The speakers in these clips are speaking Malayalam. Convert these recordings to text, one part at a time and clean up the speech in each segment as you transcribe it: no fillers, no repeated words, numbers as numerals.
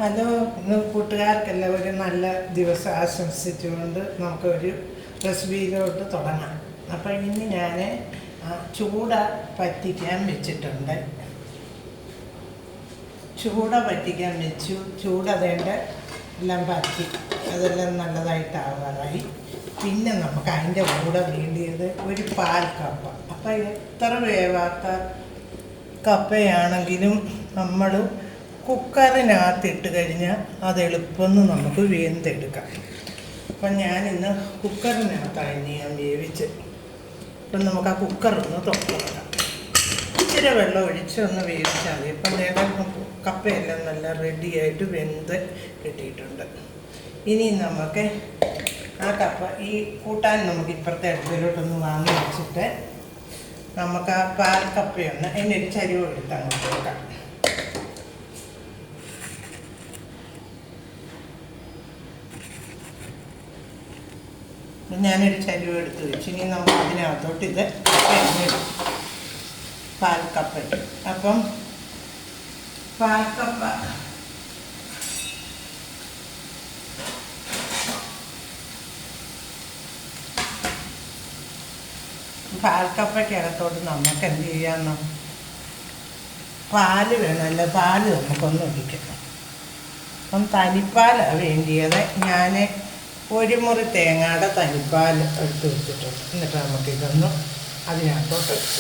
ഹലോ, ഇന്ന് കൂട്ടുകാർക്കെല്ലാവരും നല്ല ദിവസം ആശംസിച്ചുകൊണ്ട് നമുക്കൊരു റെസിപ്പിയിലോട്ട് തുടങ്ങാം. അപ്പോൾ ഇന്ന് ഞാൻ ചൂട പറ്റിക്കാൻ വെച്ചിട്ടുണ്ട്. ചൂട പറ്റിക്കാൻ വെച്ചു. ചൂട വേണ്ട എല്ലാം പറ്റി അതെല്ലാം നല്ലതായിട്ടാവാറായി. പിന്നെ നമുക്ക് അതിൻ്റെ കൂടെ വേണ്ടിയത് ഒരു പാൽ കപ്പ. അപ്പോൾ എത്ര വേവാത്ത കപ്പയാണെങ്കിലും നമ്മൾ കുക്കറിനകത്തിട്ട് കഴിഞ്ഞാൽ അത് എളുപ്പം നമുക്ക് വെന്തെടുക്കാം. അപ്പം ഞാനിന്ന് കുക്കറിനകത്താണ് ഞാൻ വേവിച്ച്. അപ്പം നമുക്ക് ആ കുക്കറൊന്ന് തുറക്കാം. ഇച്ചിരി വെള്ളം ഒഴിച്ച് ഒന്ന് വേവിച്ചാൽ മതി. ഇപ്പം നേരെ കപ്പയെല്ലാം നല്ല റെഡിയായിട്ട് വെന്ത് കിട്ടിയിട്ടുണ്ട്. ഇനി നമുക്ക് ആ കപ്പ ഈ കൂട്ടാൻ നമുക്ക് ഇപ്പുറത്തെ അടുപ്പിലോട്ടൊന്ന് വാങ്ങി വെച്ചിട്ട് നമുക്ക് ആ പാൽ കപ്പയൊന്ന് അതിൻ്റെ ഒരു ചരിവ് എടുത്ത് അങ്ങോട്ട് വെക്കാം. ഞാനൊരു ചരിവ് എടുത്ത് വെച്ച് ഇനി നമുക്ക് അതിനകത്തോട്ട് ഇത് പാൽക്കപ്പ ഇട്ടു. അപ്പം പാൽക്കപ്പയ്ക്കകത്തോട്ട് നമുക്ക് എന്ത് ചെയ്യാമെന്നോ, പാല് വേണമല്ലോ. പാല് നമുക്കൊന്ന് ഒഴിക്കണം. അപ്പം തനിപ്പാലാണ് വേണ്ടിയത്. ഞാൻ ഒരു മുറി തേങ്ങയുടെ തനിപ്പാൽ എടുത്ത് വെച്ചിട്ടുണ്ട്. എന്നിട്ട് നമുക്കിതൊന്ന് അതിനകത്തോട്ട് വെച്ചു.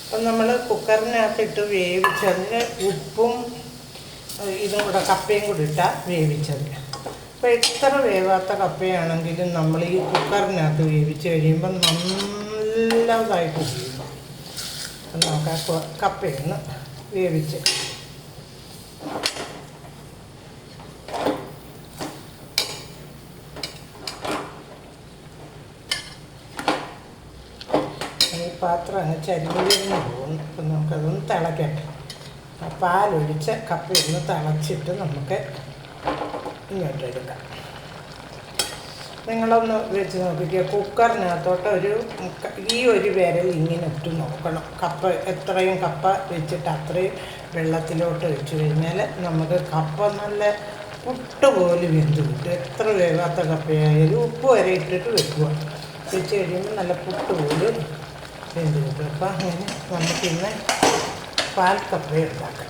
അപ്പം നമ്മൾ കുക്കറിനകത്തിട്ട് വേവിച്ചതിന് ഉപ്പും ഇതും കൂടെ കപ്പയും കൂടി ഇട്ടാൽ വേവിച്ചത്. അപ്പോൾ എത്ര വേവാത്ത കപ്പയാണെങ്കിലും നമ്മൾ ഈ കുക്കറിനകത്ത് വേവിച്ച് കഴിയുമ്പോൾ നല്ലതായിട്ട് ഉപയോഗിക്കും. അപ്പം നമുക്ക് ആ കപ്പയൊന്ന് വേവിച്ച് പാത്രം അങ്ങ് ചരിഞ്ഞ് പോകുന്നു. അപ്പം നമുക്കതൊന്ന് തിളക്കട്ടെ. പാലൊഴിച്ച് കപ്പയൊന്ന് തിളച്ചിട്ട് നമുക്ക് ഇങ്ങോട്ട് എടുക്കാം. നിങ്ങളൊന്ന് വെച്ച് നോക്കിക്കുക. കുക്കറിനകത്തോട്ട് ഈ ഒരു വിരൽ ഇങ്ങനെ ഇട്ട് നോക്കണം. കപ്പ എത്രയും കപ്പ വെച്ചിട്ട് അത്രയും വെള്ളത്തിലോട്ട് വെച്ച് കഴിഞ്ഞാൽ നമുക്ക് കപ്പ നല്ല പുട്ട് പോലെ വെന്ത് കിട്ടും. എത്ര വേവാത്ത കപ്പയായാലും ഉപ്പ് വരെ ഇട്ടിട്ട് വെക്കുക. വെച്ച് കഴിയുമ്പോൾ നല്ല പുട്ട് പോലെ വെന്ത് കിട്ടും. അപ്പം അങ്ങനെ നമുക്കിന്ന് പാൽ കപ്പ ഉണ്ടാക്കാം.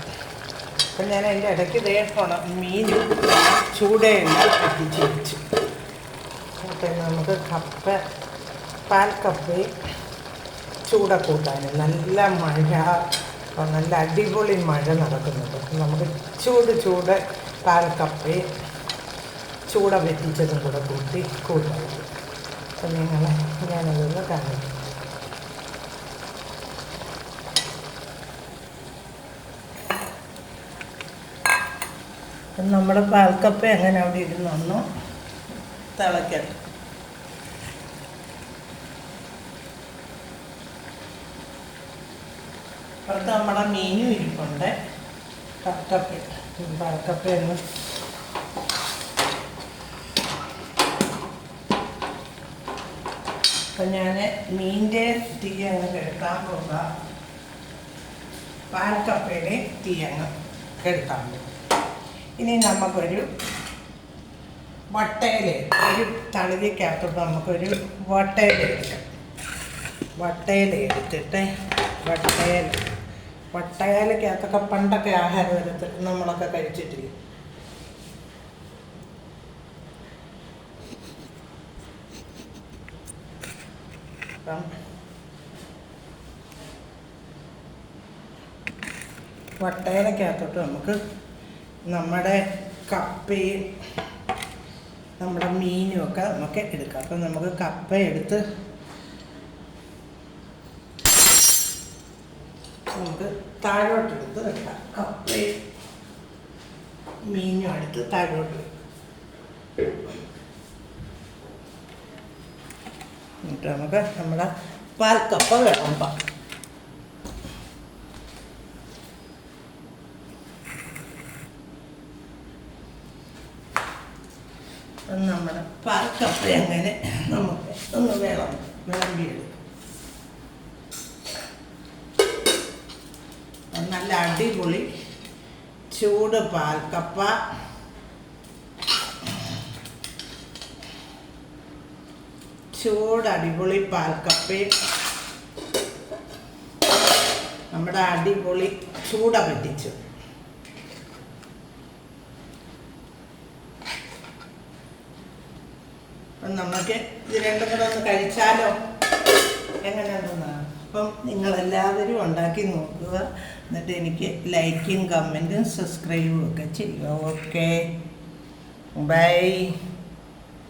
അപ്പം ഞാൻ അതിൻ്റെ ഇടയ്ക്ക് മീൻ ചൂടയെണ്ണ പറ്റിച്ച് വെച്ചു. അപ്പം നമുക്ക് പാൽ കപ്പയും ചൂട കൂട്ടാനും നല്ല മഴ, നല്ല അടിപൊളി മഴ നടക്കുന്നുണ്ട്. നമുക്ക് ചൂട് പാൽ കപ്പയും ചൂട വെറ്റിച്ചതും കൂടെ കൂട്ടാം. അപ്പം ഞാനതൊന്ന് കാണിക്കും. നമ്മൾ പാൽക്കപ്പ എങ്ങനെ അവിടെ ഇരുന്നൊന്നു തിളക്കട്ടെ. അപ്പുറത്ത് നമ്മുടെ മീനും ഇരിപ്പുണ്ട്. പാൽക്കപ്പയൊന്ന് അപ്പം ഞാൻ മീനിൻ്റെ തീ അങ്ങ് കെടുത്താൻ പോകാം. പാൽക്കപ്പയുടെ തീ അങ്ങ് കെടുത്താൻ പോകും. ഇനി നമുക്കൊരു വട്ടയില, ഒരു തളികയ്ക്കകത്തോട്ട് നമുക്കൊരു വട്ടയില എടുക്കാം. വട്ടയില എടുത്തിട്ട് വട്ടയിലക്കകത്തൊക്കെ പണ്ടൊക്കെ ആഹാരത്തിൽ നമ്മളൊക്കെ കഴിച്ചിട്ടില്ല. അപ്പം വട്ടയിലക്കകത്തോട്ട് നമുക്ക് നമ്മുടെ കപ്പയും നമ്മുടെ മീനും ഒക്കെ നമുക്ക് എടുക്കാം. അപ്പം നമുക്ക് കപ്പ എടുത്ത് നമുക്ക് താഴോട്ടെടുത്ത് വെക്കാം. കപ്പയും മീനും എടുത്ത് താഴോട്ട് എന്നിട്ട് നമുക്ക് നമ്മുടെ പാൽക്കപ്പ വിളമ്പാം. നമ്മുടെ പാൽക്കപ്പ അങ്ങനെ നമുക്ക് ഒന്ന് വിളമ്പിയെടുക്കും. നല്ല അടിപൊളി ചൂട് പാൽക്കപ്പ, അടിപൊളി പാൽക്കപ്പയും നമ്മുടെ അടിപൊളി ചൂട പറ്റിച്ചു. അപ്പം നമുക്ക് ഇത് രണ്ടും കൂടെ ഒന്ന് കഴിച്ചാലോ, എങ്ങനെയുണ്ടെന്നാണ്. അപ്പം നിങ്ങളെല്ലാവരും ഉണ്ടാക്കി നോക്കുക, എന്നിട്ട് എനിക്ക് ലൈക്കും കമൻറ്റും സബ്സ്ക്രൈബും ഒക്കെ ചെയ്യുക. Okay, by.